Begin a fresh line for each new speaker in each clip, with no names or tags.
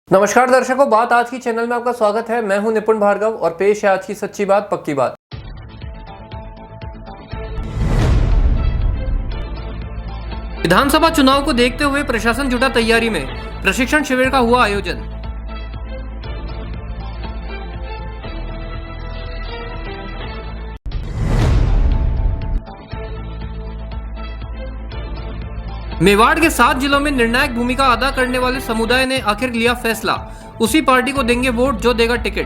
नमस्कार दर्शकों, बात आज की चैनल में आपका स्वागत है। मैं हूं निपुण भार्गव और पेश है आज की सच्ची बात पक्की बात। विधानसभा चुनाव को देखते हुए प्रशासन जुटा तैयारी में। प्रशिक्षण शिविर का हुआ आयोजन। मेवाड़ के 7 जिलों में निर्णायक भूमिका अदा करने वाले समुदाय ने आखिर लिया फैसला। उसी पार्टी को देंगे वोट जो देगा टिकट।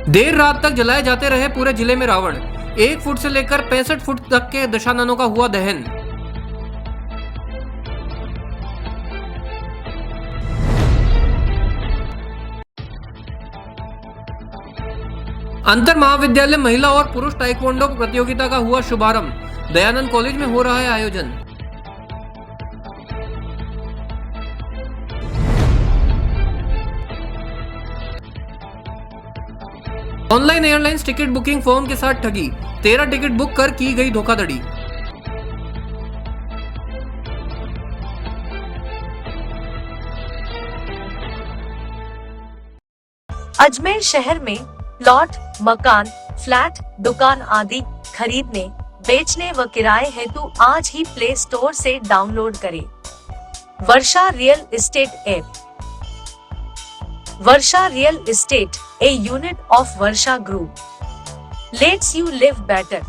देर रात तक जलाए जाते रहे पूरे जिले में रावण। 1 फुट से लेकर 65 फुट तक के दशाननों का हुआ दहन। अंतर महाविद्यालय महिला और पुरुष ताइक्वांडो प्रतियोगिता का हुआ शुभारंभ। दयानंद कॉलेज में हो रहा है आयोजन। Online airlines ticket booking form के साथ ठगी। 13 टिकट बुक कर की गई धोखाधड़ी।
अजमेर शहर में प्लॉट, मकान, फ्लैट, दुकान आदि खरीदने, बेचने व किराए हेतु आज ही प्ले स्टोर से डाउनलोड करें Varsha real estate app. Varsha real estate, a unit of Varsha Group, lets you live better.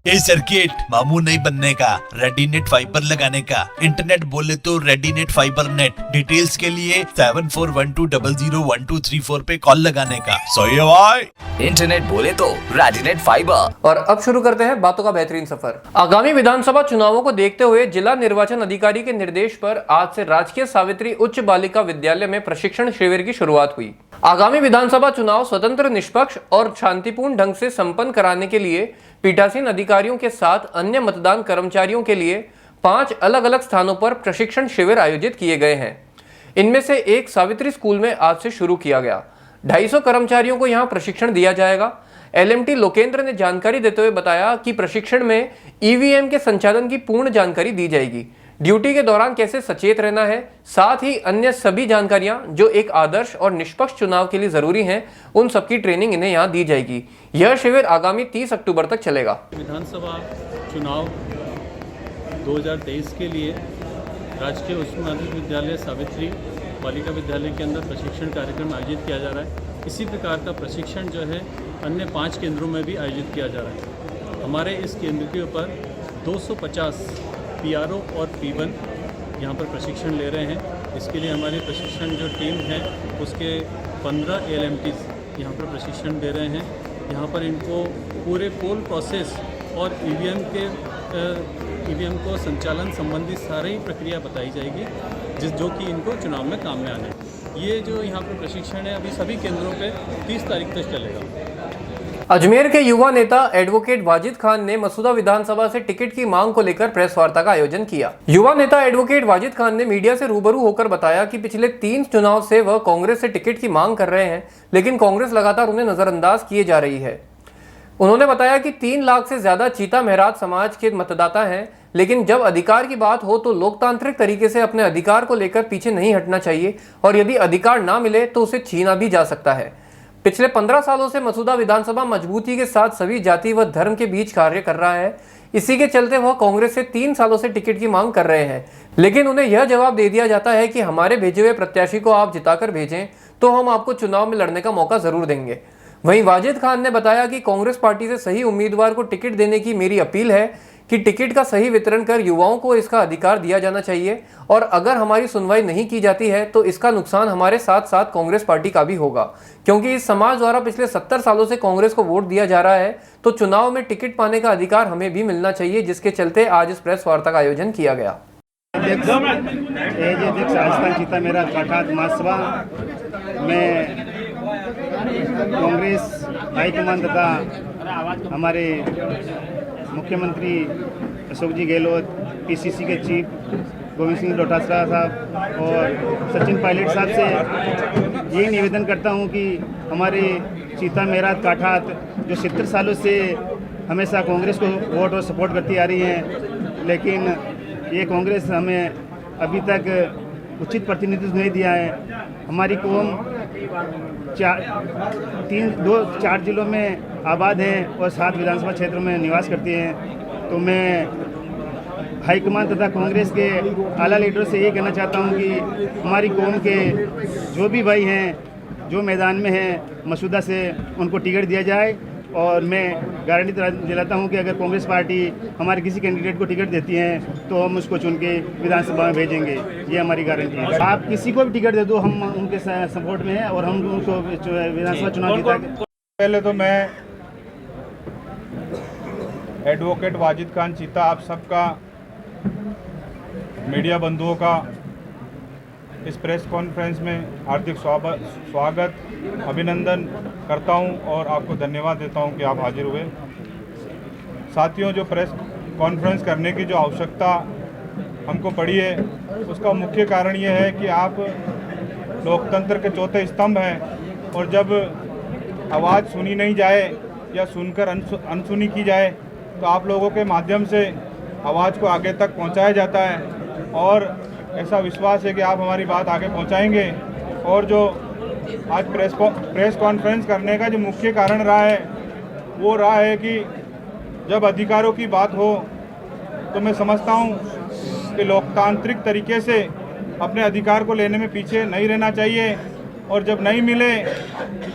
ये सर्किट मामू नहीं बनने का, रेडीनेट फाइबर लगाने का। इंटरनेट बोले तो रेडीनेट फाइबर नेट। डिटेल्स के लिए 7412001234 पे कॉल लगाने का। सही है भाई।
इंटरनेट बोले तो रेडीनेट फाइबर।
और अब शुरू करते हैं बातों का बेहतरीन सफर। आगामी विधानसभा चुनावों को देखते हुए जिला निर्वाचन अधिकारी के निर्देश पर आज से राजकीय सावित्री उच्च बालिका विद्यालय में प्रशिक्षण शिविर की शुरुआत हुई। आगामी विधानसभा चुनाव स्वतंत्र, निष्पक्ष और शांतिपूर्ण ढंग से संपन्न कराने के लिए पीठासीन अधिकारियों के साथ अन्य मतदान कर्मचारियों के लिए 5 अलग अलग स्थानों पर प्रशिक्षण शिविर आयोजित किए गए हैं। इनमें से एक सावित्री स्कूल में आज से शुरू किया गया। 250 कर्मचारियों को यहां प्रशिक्षण दिया जाएगा। एलएमटी लोकेंद्र ने जानकारी देते हुए बताया कि प्रशिक्षण में ईवीएम के संचालन की पूर्ण जानकारी दी जाएगी। ड्यूटी के दौरान कैसे सचेत रहना है, साथ ही अन्य सभी जानकारियां जो एक आदर्श और निष्पक्ष चुनाव के लिए जरूरी हैं, उन सबकी ट्रेनिंग इन्हें यहां दी जाएगी। यह शिविर आगामी 30 अक्टूबर तक चलेगा।
विधानसभा चुनाव 2023 के लिए राजकीय उच्च माध्यमिक विद्यालय सावित्री बालिका विद्यालय के अंदर प्रशिक्षण कार्यक्रम आयोजित किया जा रहा है। इसी प्रकार का प्रशिक्षण जो है अन्य 5 केंद्रों में भी आयोजित किया जा रहा है। हमारे इस केंद्र के ऊपर 250 PRO और P1 यहाँ पर प्रशिक्षण ले रहे हैं। इसके लिए हमारी प्रशिक्षण जो टीम है उसके 15 LMTs यहाँ पर प्रशिक्षण दे रहे हैं। यहाँ पर इनको पूरे पोल प्रोसेस और ईवीएम को संचालन संबंधी सारी प्रक्रिया बताई जाएगी जो कि इनको चुनाव में काम में आने। ये जो यहाँ पर प्रशिक्षण है अभी सभी केंद्रों पे 30 तारीख तक चलेगा।
अजमेर के युवा नेता एडवोकेट वाजिद खान ने मसूदा विधानसभा से टिकट की मांग को लेकर प्रेस वार्ता का आयोजन किया। युवा नेता एडवोकेट वाजिद खान ने मीडिया से रूबरू होकर बताया कि पिछले 3 चुनाव से वह कांग्रेस से टिकट की मांग कर रहे हैं, लेकिन कांग्रेस लगातार उन्हें नजरअंदाज किए जा रही है। उन्होंने बताया कि 3 लाख से ज्यादा चीता मेहरात समाज के मतदाता हैं, लेकिन जब अधिकार की बात हो तो लोकतांत्रिक तरीके से अपने अधिकार को लेकर पीछे नहीं हटना चाहिए और यदि अधिकार ना मिले तो उसे छीना भी जा सकता है। पिछले 15 सालों से मसूदा विधानसभा मजबूती के साथ सभी जाति व धर्म के बीच कार्य कर रहा है। इसी के चलते वह कांग्रेस से 3 सालों से टिकट की मांग कर रहे हैं, लेकिन उन्हें यह जवाब दे दिया जाता है कि हमारे भेजे हुए प्रत्याशी को आप जिताकर भेजें तो हम आपको चुनाव में लड़ने का मौका जरूर देंगे। वहीं वाजिद खान ने बताया कि कांग्रेस पार्टी से सही उम्मीदवार को टिकट देने की मेरी अपील है कि टिकट का सही वितरण कर युवाओं को इसका अधिकार दिया जाना चाहिए और अगर हमारी सुनवाई नहीं की जाती है तो इसका नुकसान हमारे साथ साथ कांग्रेस पार्टी का भी होगा, क्योंकि इस समाज द्वारा पिछले 70 सालों से कांग्रेस को वोट दिया जा रहा है, तो चुनाव में टिकट पाने का अधिकार हमें भी मिलना चाहिए, जिसके चलते आज इस प्रेस वार्ता का आयोजन किया गया।
अध्यक्ष राजस्थान चीता मेरा काठात महासभा में कांग्रेस हाईकमान तथा हमारे मुख्यमंत्री अशोक जी गहलोत, पीसीसी के चीफ गोविंद सिंह डोटासरा साहब और सचिन पायलट साहब से यही निवेदन करता हूं कि हमारे चीता मेरा काठात जो 70 सालों से हमेशा कांग्रेस को वोट और सपोर्ट करती आ रही हैं, लेकिन ये कांग्रेस हमें अभी तक उचित प्रतिनिधित्व नहीं दिया है। हमारी कौम 4 जिलों में आबाद है और 7 विधानसभा क्षेत्रों में निवास करती हैं। तो मैं हाईकमान तथा कांग्रेस के आला लीडरों से ये कहना चाहता हूँ कि हमारी कौम के जो भी भाई हैं जो मैदान में हैं मसूदा से उनको टिकट दिया जाए, और मैं गारंटी दिलाता हूं कि अगर कांग्रेस पार्टी हमारे किसी कैंडिडेट को टिकट देती है तो हम उसको चुन के विधानसभा में भेजेंगे, ये हमारी गारंटी है। आप किसी को भी टिकट दे दो, हम उनके सपोर्ट में हैं और हम उनको विधानसभा चुनाव जीता।
पहले तो मैं एडवोकेट वाजिद खान चीता आप सबका, मीडिया बंधुओं का इस प्रेस कॉन्फ्रेंस में हार्दिक स्वागत अभिनंदन करता हूं और आपको धन्यवाद देता हूं कि आप हाजिर हुए। साथियों, जो प्रेस कॉन्फ्रेंस करने की जो आवश्यकता हमको पड़ी है उसका मुख्य कारण ये है कि आप लोकतंत्र के चौथे स्तंभ हैं, और जब आवाज़ सुनी नहीं जाए या सुनकर अनसुनी की जाए तो आप लोगों के माध्यम से आवाज़ को आगे तक पहुंचाया जाता है, और ऐसा विश्वास है कि आप हमारी बात आगे पहुंचाएंगे। और जो आज प्रेस कॉन्फ्रेंस करने का जो मुख्य कारण रहा है वो रहा है कि जब अधिकारों की बात हो तो मैं समझता हूं कि लोकतांत्रिक तरीके से अपने अधिकार को लेने में पीछे नहीं रहना चाहिए, और जब नहीं मिले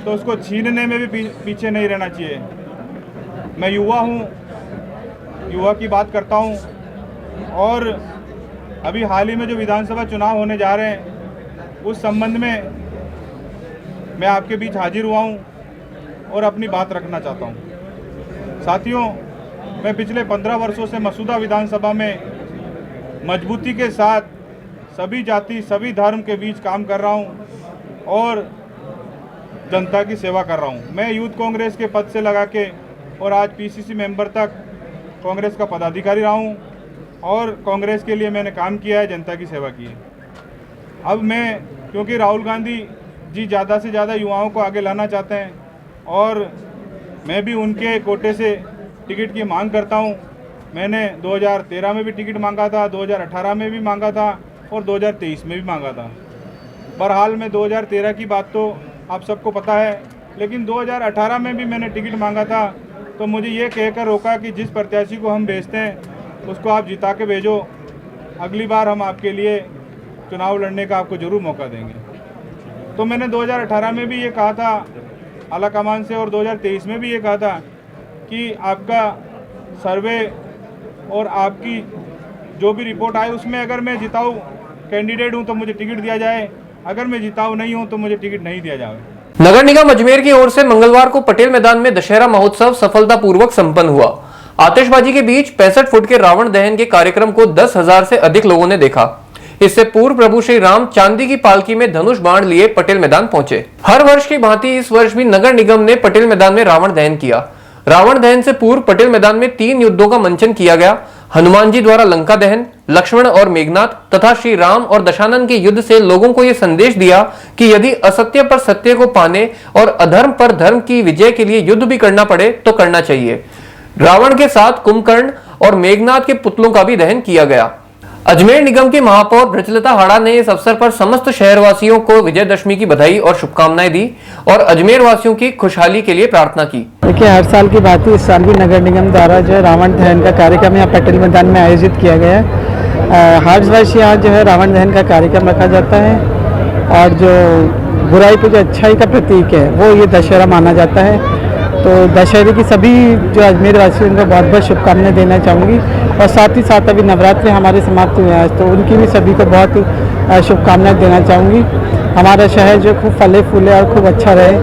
तो उसको छीनने में भी पीछे नहीं रहना चाहिए। मैं युवा हूं, युवा की बात करता हूं, और अभी हाल ही में जो विधानसभा चुनाव होने जा रहे हैं उस संबंध में मैं आपके बीच हाजिर हुआ हूं और अपनी बात रखना चाहता हूं। साथियों, मैं पिछले 15 वर्षों से मसूदा विधानसभा में मजबूती के साथ सभी जाति सभी धर्म के बीच काम कर रहा हूं और जनता की सेवा कर रहा हूं। मैं यूथ कांग्रेस के पद से लगा के और आज पीसीसी मेंबर तक कांग्रेस का पदाधिकारी रहा हूं, और कांग्रेस के लिए मैंने काम किया है, जनता की सेवा की है। अब मैं, क्योंकि राहुल गांधी जी ज़्यादा से ज़्यादा युवाओं को आगे लाना चाहते हैं और मैं भी उनके कोटे से टिकट की मांग करता हूं। मैंने 2013 में भी टिकट मांगा था, 2018 में भी मांगा था और 2023 में भी मांगा था। बहरहाल में 2013 की बात तो आप सबको पता है, लेकिन 2018 में भी मैंने टिकट मांगा था तो मुझे ये कहकर रोका कि जिस प्रत्याशी को हम भेजते हैं उसको आप जिता के भेजो, अगली बार हम आपके लिए चुनाव लड़ने का आपको ज़रूर मौका देंगे। तो मैंने 2018 में भी ये कहा था आला कमान से, और 2023 में भी ये कहा था कि आपका सर्वे और आपकी जो भी रिपोर्ट आए उसमें अगर मैं जिताऊ कैंडिडेट हूँ तो मुझे टिकट दिया जाए, अगर मैं जिताऊ नहीं हूँ तो मुझे टिकट नहीं दिया जाए।
नगर निगम अजमेर की ओर से मंगलवार को पटेल मैदान में दशहरा महोत्सव सफलतापूर्वक संपन्न हुआ। आतिशबाजी के बीच 65 फुट के रावण दहन के कार्यक्रम को 10,000 से अधिक लोगों ने देखा। इससे पूर्व प्रभु श्री राम चांदी की पालकी में धनुष बाण लिए पटेल मैदान पहुंचे। हर वर्ष की भांति इस वर्ष भी नगर निगम ने पटेल मैदान में रावण दहन किया। रावण दहन से पूर्व पटेल मैदान में 3 युद्धों का मंचन किया गया। हनुमान जी द्वारा लंका दहन, लक्ष्मण और मेघनाथ तथा श्री राम और दशानन के युद्ध से लोगों को यह संदेश दिया कि यदि असत्य पर सत्य को पाने और अधर्म पर धर्म की विजय के लिए युद्ध भी करना पड़े तो करना चाहिए। रावण के साथ कुंभकर्ण और मेघनाथ के पुतलों का भी दहन किया गया। अजमेर निगम के महापौर ब्रजलता हाड़ा ने इस अवसर पर समस्त शहरवासियों को विजयदशमी की बधाई और शुभकामनाएं दी और अजमेर वासियों की खुशहाली के लिए प्रार्थना की।
देखिए, हर साल की बात इस साल भी नगर निगम द्वारा जो है रावण दहन का कार्यक्रम यहाँ पटेल मैदान में आयोजित किया गया है। हर वर्ष यहाँ जो है रावण दहन का कार्यक्रम रखा जाता है और जो बुराई पे जो अच्छाई का प्रतीक है वो ये दशहरा माना जाता है। तो दशहरे की सभी जो अजमेर वासियों को बहुत बहुत शुभकामनाएं देना चाहूँगी, और साथ ही साथ अभी नवरात्रि हमारे समाप्त हुए हैं तो उनकी भी सभी को बहुत शुभकामनाएं देना चाहूँगी। हमारा शहर जो खूब फले फूले और खूब अच्छा रहे,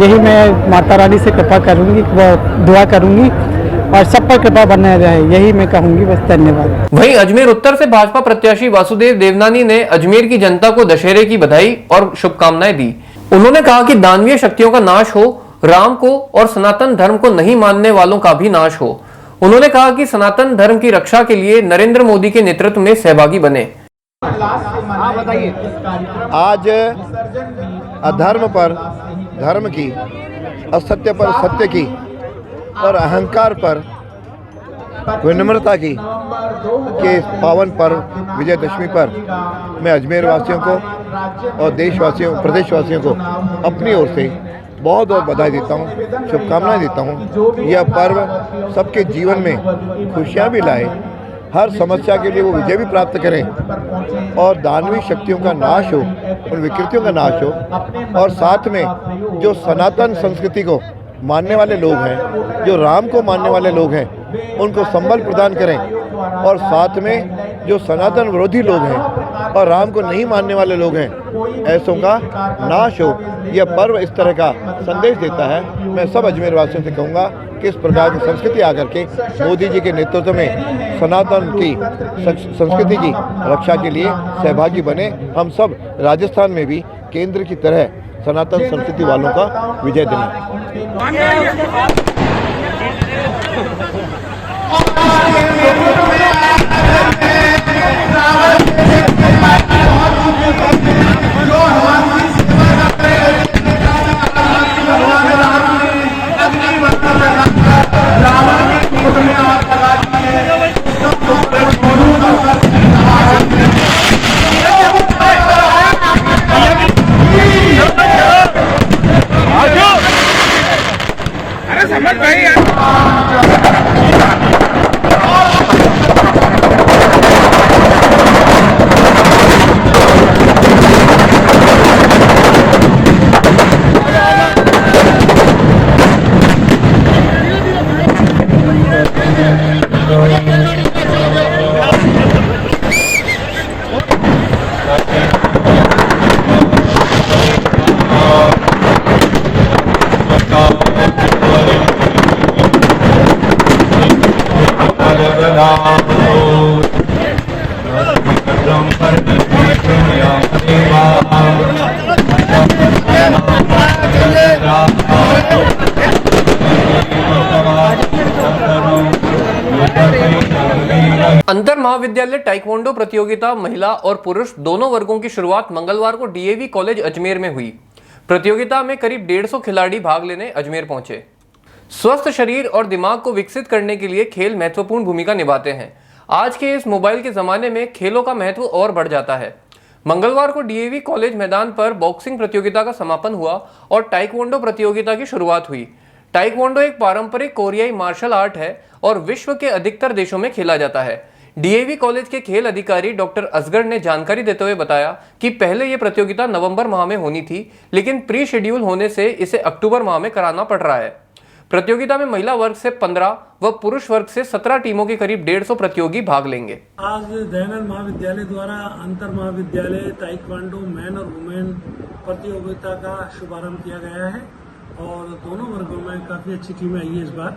यही मैं माता रानी से कृपा करूँगी, वो दुआ करूँगी। और सब पर कृपा बने रहे, यही मैं कहूँगी। बस धन्यवाद।
वहीं अजमेर उत्तर से भाजपा प्रत्याशी वासुदेव देवनानी ने अजमेर की जनता को दशहरे की बधाई और शुभकामनाएं दी। उन्होंने कहा कि दानवीय शक्तियों का नाश हो, राम को और सनातन धर्म को नहीं मानने वालों का भी नाश हो। उन्होंने कहा कि सनातन धर्म की रक्षा के लिए नरेंद्र मोदी के नेतृत्व में सहभागी बने।
आज अधर्म पर धर्म की, असत्य पर सत्य की और अहंकार पर विनम्रता की के पावन पर्व विजयदशमी पर मैं अजमेर वासियों को और देशवासियों, प्रदेशवासियों को अपनी ओर से बहुत बहुत बधाई देता हूँ, शुभकामनाएं देता हूँ। यह पर्व सबके जीवन में खुशियाँ भी लाए, हर समस्या के लिए वो विजय भी प्राप्त करें और दानवी शक्तियों का नाश हो, उन विकृतियों का नाश हो और साथ में जो सनातन संस्कृति को मानने वाले लोग हैं, जो राम को मानने वाले लोग हैं, उनको संबल प्रदान करें और साथ में जो सनातन विरोधी लोग हैं और राम को नहीं मानने वाले लोग हैं, ऐसों का नाश हो। यह पर्व इस तरह का संदेश देता है। मैं सब अजमेर वासियों से कहूँगा कि इस प्रकार की संस्कृति आकर के मोदी जी के नेतृत्व में सनातन की संस्कृति की रक्षा के लिए सहभागी बने। हम सब राजस्थान में भी केंद्र की तरह सनातन संस्कृति वालों का विजय दिलाएं।
अंतर महाविद्यालय टाइक्वांडो प्रतियोगिता महिला और पुरुष दोनों वर्गों की शुरुआत मंगलवार को डीएवी कॉलेज अजमेर में हुई। प्रतियोगिता में करीब 150 खिलाड़ी भाग लेने अजमेर पहुंचे। स्वस्थ शरीर और दिमाग को विकसित करने के लिए खेल महत्वपूर्ण भूमिका निभाते हैं। आज के इस मोबाइल के जमाने में खेलों का महत्व और बढ़ जाता है। मंगलवार को डीएवी कॉलेज मैदान पर बॉक्सिंग प्रतियोगिता का समापन हुआ और टाइक्वांडो प्रतियोगिता की शुरुआत हुई। टाइक्वांडो एक पारंपरिक कोरियाई मार्शल आर्ट है और विश्व के अधिकतर देशों में खेला जाता है। डीएवी कॉलेज के खेल अधिकारी डॉक्टर असगर ने जानकारी देते हुए बताया कि पहले ये प्रतियोगिता नवंबर माह में होनी थी, लेकिन प्री शेड्यूल होने से इसे अक्टूबर माह में कराना पड़ रहा है। प्रतियोगिता में महिला वर्ग से 15 व पुरुष वर्ग से 17 टीमों के करीब 150 प्रतियोगी भाग लेंगे।
आज दयानंद महाविद्यालय द्वारा अंतर महाविद्यालय ताइक्वांडो मैन और वुमेन प्रतियोगिता का शुभारंभ किया गया है और दोनों वर्गों में काफ़ी अच्छी टीमें आई है इस बार।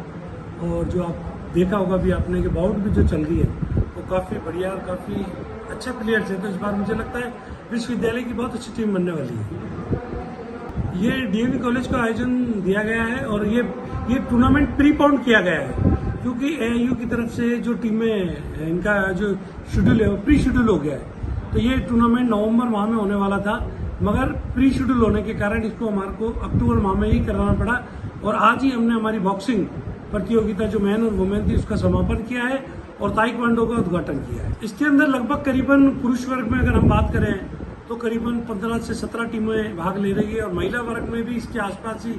और जो आप देखा होगा भी आपने कि बाउट भी जो चल रही है वो काफ़ी बढ़िया और काफ़ी अच्छे प्लेयर्स हैं। तो इस बार मुझे लगता है विश्वविद्यालय की बहुत अच्छी टीम बनने वाली है। ये डीएवी कॉलेज का आयोजन दिया गया है और ये टूर्नामेंट प्रीपोन्ड किया गया है क्योंकि एआईयू की तरफ से जो टीमें इनका जो शेड्यूल है वो प्री शेड्यूल हो गया है। तो ये टूर्नामेंट नवंबर माह में होने वाला था, मगर प्री शेड्यूल होने के कारण इसको हमारे को अक्टूबर माह में ही कराना पड़ा और आज ही हमने हमारी बॉक्सिंग प्रतियोगिता जो मैन और वुमेन थी उसका समापन किया है और ताइक्वांडो का उद्घाटन किया है। इसके अंदर लगभग करीबन पुरुष वर्ग में अगर हम बात करें तो करीबन 15 से 17 टीमें भाग ले रही है और महिला वर्ग में भी इसके आसपास ही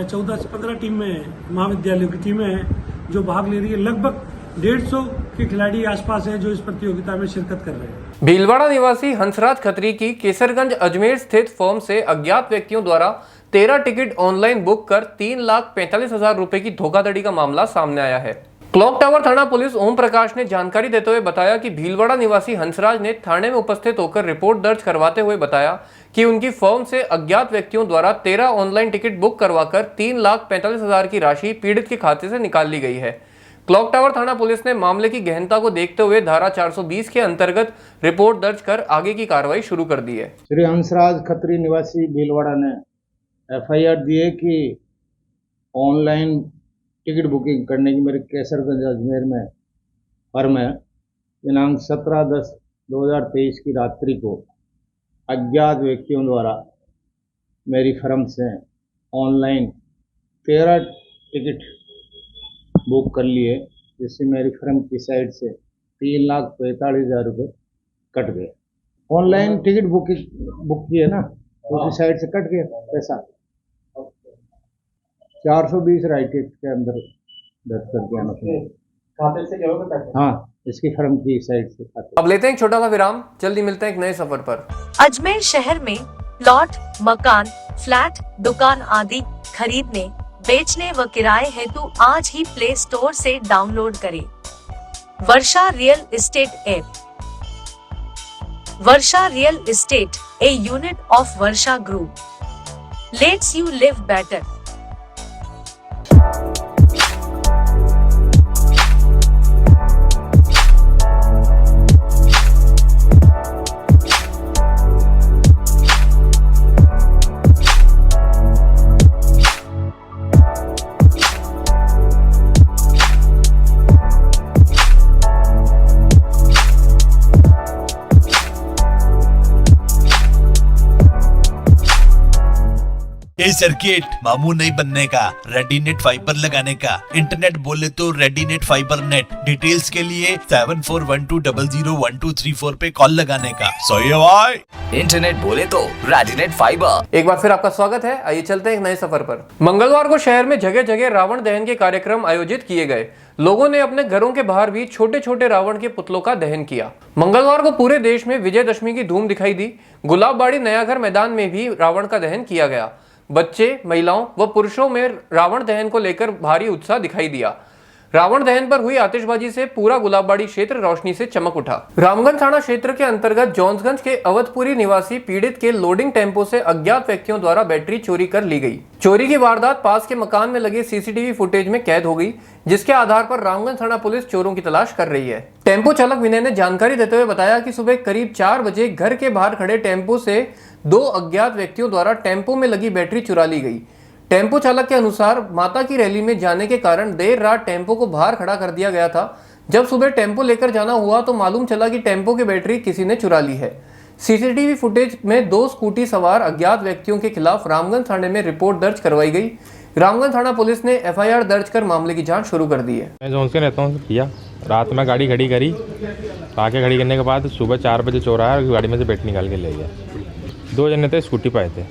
14 से 15 टीमें महाविद्यालयों की टीमें हैं जो भाग ले रही है। लगभग 150 के खिलाड़ी आसपास हैं जो इस प्रतियोगिता में शिरकत कर रहे हैं।
भीलवाड़ा निवासी हंसराज खत्री की केसरगंज अजमेर स्थित फर्म से अज्ञात व्यक्तियों द्वारा 13 टिकट ऑनलाइन बुक कर 3,45,000 रुपए की धोखाधड़ी का मामला सामने आया है। क्लॉक टावर थाना पुलिस ओम प्रकाश ने जानकारी देते हुए बताया कि भीलवाड़ा निवासी हंसराज ने थाने में उपस्थित होकर रिपोर्ट दर्ज करवाते हुए बताया कि उनकी फर्म से अज्ञात व्यक्तियों द्वारा 13 ऑनलाइन टिकट बुक करवाकर 3,45,000 की राशि पीड़ित के खाते से निकाल ली गई है। क्लॉक टावर थाना पुलिस ने मामले की गहनता को देखते हुए धारा 420 के अंतर्गत रिपोर्ट दर्ज कर आगे की कार्रवाई शुरू कर दी है।
श्री हंसराज खत्री निवासी भीलवाड़ा ने एफआईआर दी है कि ऑनलाइन टिकट बुकिंग करने की मेरे केसरगंज अजमेर में फर्म है। दिनांक 17/10/2023 की रात्रि को अज्ञात व्यक्तियों द्वारा मेरी फर्म से ऑनलाइन 13 टिकट बुक कर लिए, जिससे मेरी फर्म की साइड से 3,45,000 रुपये कट गए। ऑनलाइन टिकट बुक किए ना, उसी साइड से कट गया पैसा। 420 राइटेड के अंदर दर्ज कर दिया मतलब। खाते से क्या होगा? हाँ, इसकी फर्म की साइड से खाते।
अब लेते हैं एक छोटा सा विराम, जल्दी मिलते हैं एक नए सफर पर।
अजमेर शहर में प्लॉट, मकान, फ्लैट, दुकान आदि खरीदने, बेचने व किराए हेतु आज ही प्ले स्टोर से डाउनलोड करें Varsha real estate app. Varsha real estate, a unit of Varsha Group, lets you live better.
ये सर्किट मामू नहीं बनने का, रेडीनेट फाइबर लगाने का। इंटरनेट बोले तो रेडीनेट फाइबर नेट। डिटेल्स के लिए 7412001234 पे कॉल लगाने का। सही है भाई।
इंटरनेट बोले तो रेडीनेट फाइबर।
एक बार फिर आपका स्वागत है। आइए चलते हैं एक नए सफर पर। मंगलवार को शहर में जगह जगह रावण दहन के कार्यक्रम आयोजित किए गए। लोगों ने अपने घरों के बाहर भी छोटे छोटे रावण के पुतलों का दहन किया। मंगलवार को पूरे देश में विजयदशमी की धूम दिखाई दी। गुलाबबाड़ी नयाघर मैदान में भी रावण का दहन किया गया। बच्चे, महिलाओं व पुरुषों में रावण दहन को लेकर भारी उत्साह दिखाई दिया। रावण दहन पर हुई आतिशबाजी से पूरा गुलाबबाड़ी क्षेत्र रोशनी से चमक उठा। रामगंज थाना क्षेत्र के अंतर्गत जॉन्सगंज के अवधपुरी निवासी पीड़ित के लोडिंग टेम्पो से अज्ञात व्यक्तियों द्वारा बैटरी चोरी कर ली गई। चोरी की वारदात पास के मकान में लगे सीसीटीवी फुटेज में कैद हो गई, जिसके आधार पर रामगंज थाना पुलिस चोरों की तलाश कर रही है। टेम्पो चालक विनय ने जानकारी देते हुए बताया कि सुबह करीब 4 बजे घर के बाहर खड़े टेम्पो से 2 अज्ञात व्यक्तियों द्वारा टेम्पो में लगी बैटरी चुरा ली गई। टेम्पो चालक के अनुसार माता की रैली में जाने के कारण देर रात टेम्पो को बाहर खड़ा कर दिया गया था। जब सुबह टेम्पो लेकर जाना हुआ तो मालूम चला कि टेम्पो की बैटरी किसी ने चुरा ली है। सीसीटीवी फुटेज में 2 स्कूटी सवार अज्ञात व्यक्तियों के खिलाफ रामगंज थाने में रिपोर्ट दर्ज करवाई गई। रामगंज थाना पुलिस ने एफआईआर दर्ज कर मामले की जांच शुरू कर दी है।
मैं जोन से रहता हूँ भैया। रात में गाड़ी खड़ी करी, आके खड़ी करने के बाद सुबह 4 बजे चोर आया और गाड़ी में से बैटरी निकाल के ले गया। 2 जने थे, स्कूटी पे आए थे।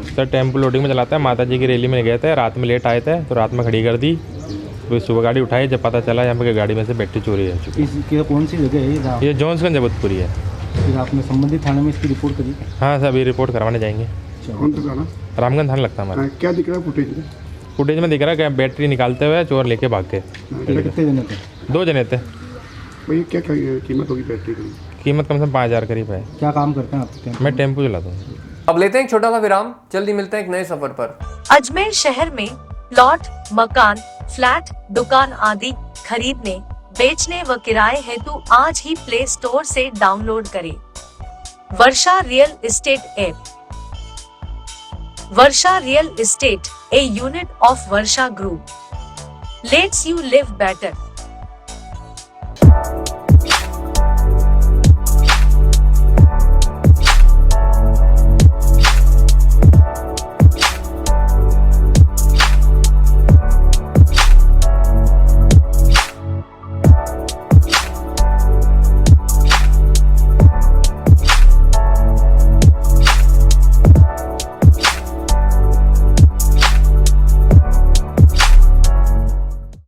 सर टेम्पो लोडिंग में चलाता है, माता जी की रैली में गए थे। रात में लेट आए थे तो रात में खड़ी कर दी। फिर सुबह गाड़ी उठाई, जब पता चला यहाँ पे गाड़ी में से बैटरी चोरी है चुकी।
कौन सी जगह है
ये जॉन्सगंज अवधपुरी है।
फिर आपने संबंधित थाने में इसकी रिपोर्ट करी?
हाँ सर, अभी रिपोर्ट करवाने जाएंगे। रामगंज थाना लगता है हमारा।
क्या दिख रहा है फुटेज में?
फुटेज में दिख रहा है कि बैटरी निकालते हुए चोर लेके भाग के।
कितने जने थे?
2 जने थे।
भाई क्या कीमत होगी बैटरी की?
कीमत कम से कम 5,000 करीब है।
क्या काम करते हैं आप?
मैं टेम्पो चलाता हूँ।
अब लेते हैं एक छोटा सा विराम, जल्दी मिलते हैं एक नए सफर पर।
अजमेर शहर में प्लॉट, मकान, फ्लैट, दुकान आदि खरीदने, बेचने व किराए हेतु आज ही प्ले स्टोर से डाउनलोड करें Varsha real estate app. Varsha real estate, a unit of Varsha Group, lets you live better.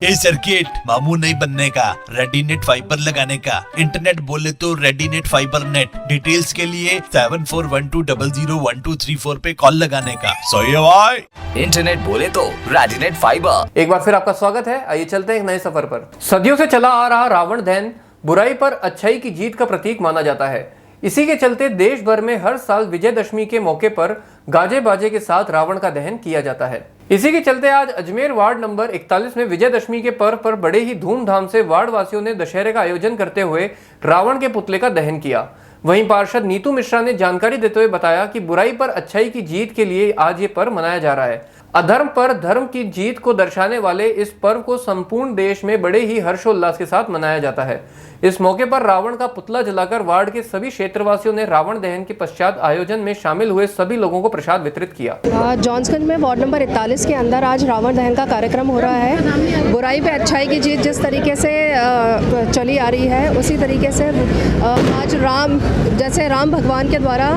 ये सर्किट मामू नहीं बनने का, रेडीनेट फाइबर लगाने का। इंटरनेट बोले तो रेडीनेट फाइबर नेट। डिटेल्स के लिए 7412001234 पे कॉल लगाने का। सही है भाई।
इंटरनेट बोले तो रेडीनेट फाइबर।
एक बार फिर आपका स्वागत है। आइए चलते हैं एक नए सफर पर। सदियों से चला आ रहा रावण दहन बुराई पर अच्छाई की जीत का प्रतीक माना जाता है। इसी के चलते देश भर में हर साल विजयदशमी के मौके पर गाजे बाजे के साथ रावण का दहन किया जाता है। इसी के चलते आज अजमेर वार्ड नंबर 41 में विजयदशमी के पर्व पर बड़े ही धूमधाम से वार्ड वासियों ने दशहरे का आयोजन करते हुए रावण के पुतले का दहन किया। वहीं पार्षद नीतू मिश्रा ने जानकारी देते हुए बताया कि बुराई पर अच्छाई की जीत के लिए आज ये पर्व मनाया जा रहा है। अधर्म पर धर्म की जीत को दर्शाने वाले इस पर्व को संपूर्ण देश में बड़े ही हर्षोल्लास के साथ मनाया जाता है। इस मौके पर रावण का पुतला जलाकर वार्ड के सभी क्षेत्रवासियों ने रावण दहन के पश्चात आयोजन में शामिल हुए सभी लोगों को प्रसाद वितरित किया।
जॉन्सगंज में वार्ड नंबर 41 के अंदर आज रावण दहन का कार्यक्रम हो रहा है। बुराई पे अच्छाई की जीत जिस तरीके से चली आ रही है, उसी तरीके से आज जैसे राम भगवान के द्वारा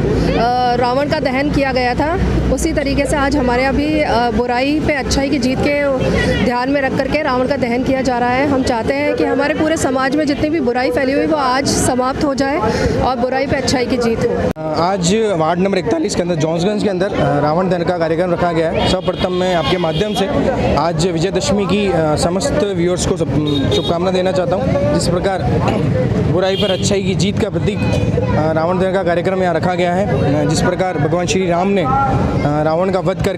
रावण का दहन किया गया था, उसी तरीके से आज हमारे यहाँ भी बुराई पे अच्छाई की जीत के ध्यान में रख करके रावण का दहन किया जा रहा है। हम चाहते हैं कि हमारे पूरे समाज में जितनी भी बुराई फैली हुई वो आज समाप्त हो जाए और बुराई पे अच्छाई की जीत हो।
आज वार्ड नंबर 41 के अंदर जॉन्सगंज के अंदर रावण दहन का कार्यक्रम रखा गया है। सर्वप्रथम मैं आपके माध्यम से आज विजयदशमी की समस्त व्यूअर्स को शुभकामना देना चाहता हूँ। जिस प्रकार बुराई पर अच्छाई की जीत का प्रतीक रावण दहन का कार्यक्रम यहाँ रखा गया है, जिस प्रकार भगवान श्री राम ने रावण का वध कर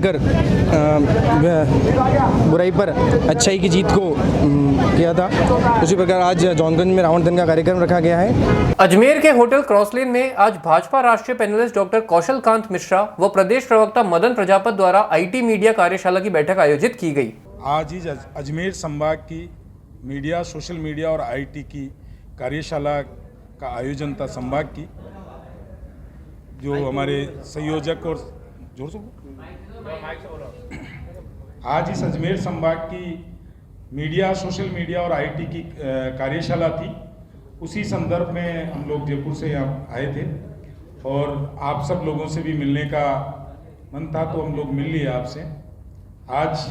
बुराई पर अच्छाई की जीत को किया था, उसी प्रकार आज जॉन्सगंज में रावण दहन का कार्यक्रम रखा गया है।
अजमेर के होटल क्रॉसलेन में आज भाजपा राष्ट्रीय पैनलिस्ट डॉक्टर कौशल कांत मिश्रा व प्रदेश प्रवक्ता मदन प्रजापत द्वारा IT मीडिया कार्यशाला की बैठक आयोजित की गई।
आज ही अजमेर संभाग की मीडिया, सोशल मीडिया और IT की कार्यशाला का आयोजन था संभाग की, जो हमारे संयोजक और जोर से आज इस अजमेर संभाग की मीडिया, सोशल मीडिया और IT की कार्यशाला थी। उसी संदर्भ में हम लोग जयपुर से यहाँ आए थे और आप सब लोगों से भी मिलने का मन था, तो हम लोग मिल लिए आपसे। आज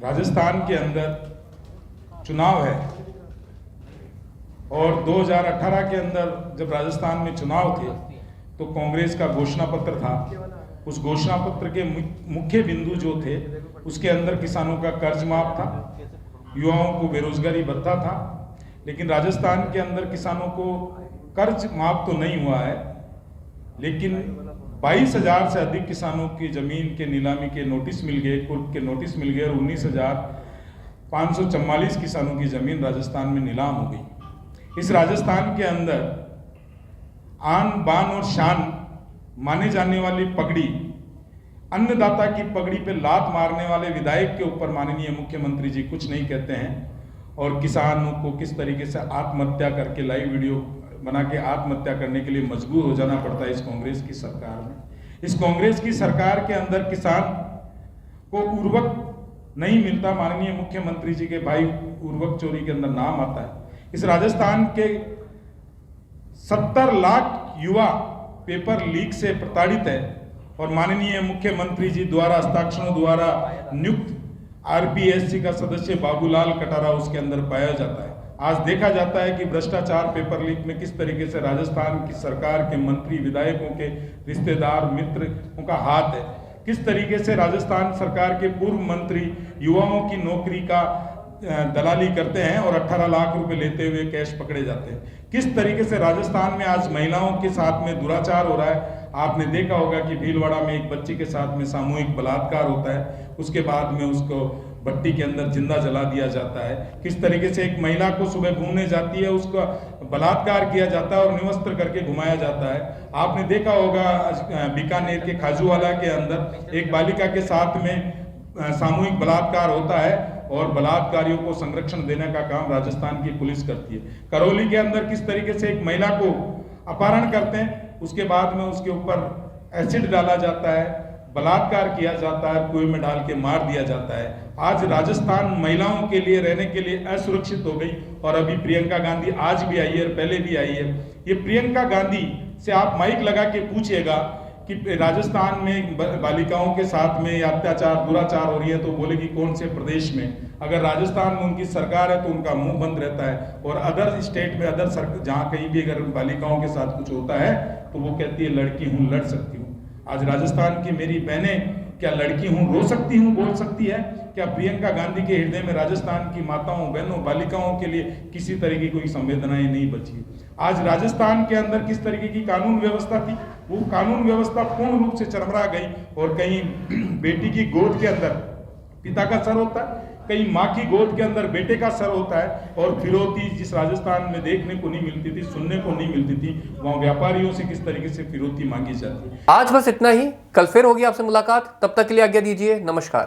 राजस्थान के अंदर चुनाव है और 2018 के अंदर जब राजस्थान में चुनाव थे तो कांग्रेस का घोषणा पत्र था। उस घोषणा पत्र के मुख्य बिंदु जो थे उसके अंदर किसानों का कर्ज माफ था, युवाओं को बेरोजगारी भत्ता था, लेकिन राजस्थान के अंदर किसानों को कर्ज माफ तो नहीं हुआ है, लेकिन 22,000 से अधिक किसानों की जमीन के नीलामी के नोटिस मिल गए, कुर्क के नोटिस मिल गए और 19,544 किसानों की जमीन राजस्थान में नीलाम हो गई। इस राजस्थान के अंदर आन बान और शान माने जाने वाली पगड़ी, अन्नदाता की पगड़ी पे लात मारने वाले विधायक के ऊपर माननीय मुख्यमंत्री जी कुछ नहीं कहते हैं और किसानों को किस तरीके से आत्महत्या करके लाइव वीडियो बना के आत्महत्या करने के लिए मजबूर हो जाना पड़ता है इस कांग्रेस की सरकार में। इस कांग्रेस की सरकार के अंदर किसान को उर्वरक नहीं मिलता। माननीय मुख्यमंत्री जी के भाई उर्वरक चोरी के अंदर नाम आता है। इस राजस्थान के 70 लाख युवा पेपर लीक से प्रताड़ित है और माननीय मुख्यमंत्री जी द्वारा हस्ताक्षरों द्वारा नियुक्त RPSC का सदस्य बाबूलाल कटारा उसके अंदर पाया जाता है। आज देखा जाता है कि भ्रष्टाचार पेपर लीक में किस तरीके से राजस्थान की सरकार के मंत्री, विधायकों के रिश्तेदार, मित्रों का हाथ है। किस तरीके से राजस्थान सरकार के पूर्व मंत्री युवाओं की नौकरी का दलाली करते हैं और 18 लाख रुपए लेते हुए कैश पकड़े जाते हैं। किस तरीके से राजस्थान में आज महिलाओं के साथ में दुराचार हो रहा है। आपने देखा होगा कि भीलवाड़ा में एक बच्ची के साथ में सामूहिक बलात्कार होता है, उसके बाद में उसको भट्टी के अंदर जिंदा जला दिया जाता है। किस तरीके से एक महिला को सुबह घूमने जाती है, उसका बलात्कार किया जाता है और निवस्त्र करके घुमाया जाता है। आपने देखा होगा बीकानेर के खाजूवाला के अंदर एक बालिका के साथ में सामूहिक बलात्कार होता है और बलात्कारियों को संरक्षण देने का काम राजस्थान की पुलिस करती है। करौली के अंदर किस तरीके से एक महिला को अपहरण करते हैं, उसके बाद में उसके ऊपर एसिड डाला जाता है, बलात्कार किया जाता है, कुएं में डाल के मार दिया जाता है। आज राजस्थान महिलाओं के लिए रहने के लिए असुरक्षित हो गई और अभी प्रियंका गांधी आज भी आई है और पहले भी आई है। ये प्रियंका गांधी से आप माइक लगा के पूछिएगा कि राजस्थान में बालिकाओं के साथ में अत्याचार, दुराचार हो रही है तो बोलेगी कौन से प्रदेश में। अगर राजस्थान में उनकी सरकार है तो उनका मुंह बंद रहता है और अदर स्टेट में जहाँ कहीं भी अगर बालिकाओं के साथ कुछ होता है तो वो कहती है लड़की हूँ, लड़ सकती हूँ। आज राजस्थान की मेरी बहनें क्या लड़की हूँ, रो सकती हूँ, बोल सकती है? क्या प्रियंका गांधी के हृदय में राजस्थान की माताओं, बहनों, बालिकाओं के लिए किसी तरह की कोई संवेदनाएं नहीं बची? आज राजस्थान के अंदर किस तरीके की कानून व्यवस्था थी वो कानून व्यवस्था पूर्ण रूप से चरमरा गई और कहीं बेटी की गोद के अंदर पिता का सर होता है, कहीं माँ की गोद के अंदर बेटे का सर होता है, और फिरौती जिस राजस्थान में देखने को नहीं मिलती थी, सुनने को नहीं मिलती थी, वहाँ व्यापारियों से किस तरीके से फिरौती मांगी जाती है।
आज बस इतना ही, कल फिर होगी आपसे मुलाकात, तब तक के लिए आज्ञा दीजिए, नमस्कार।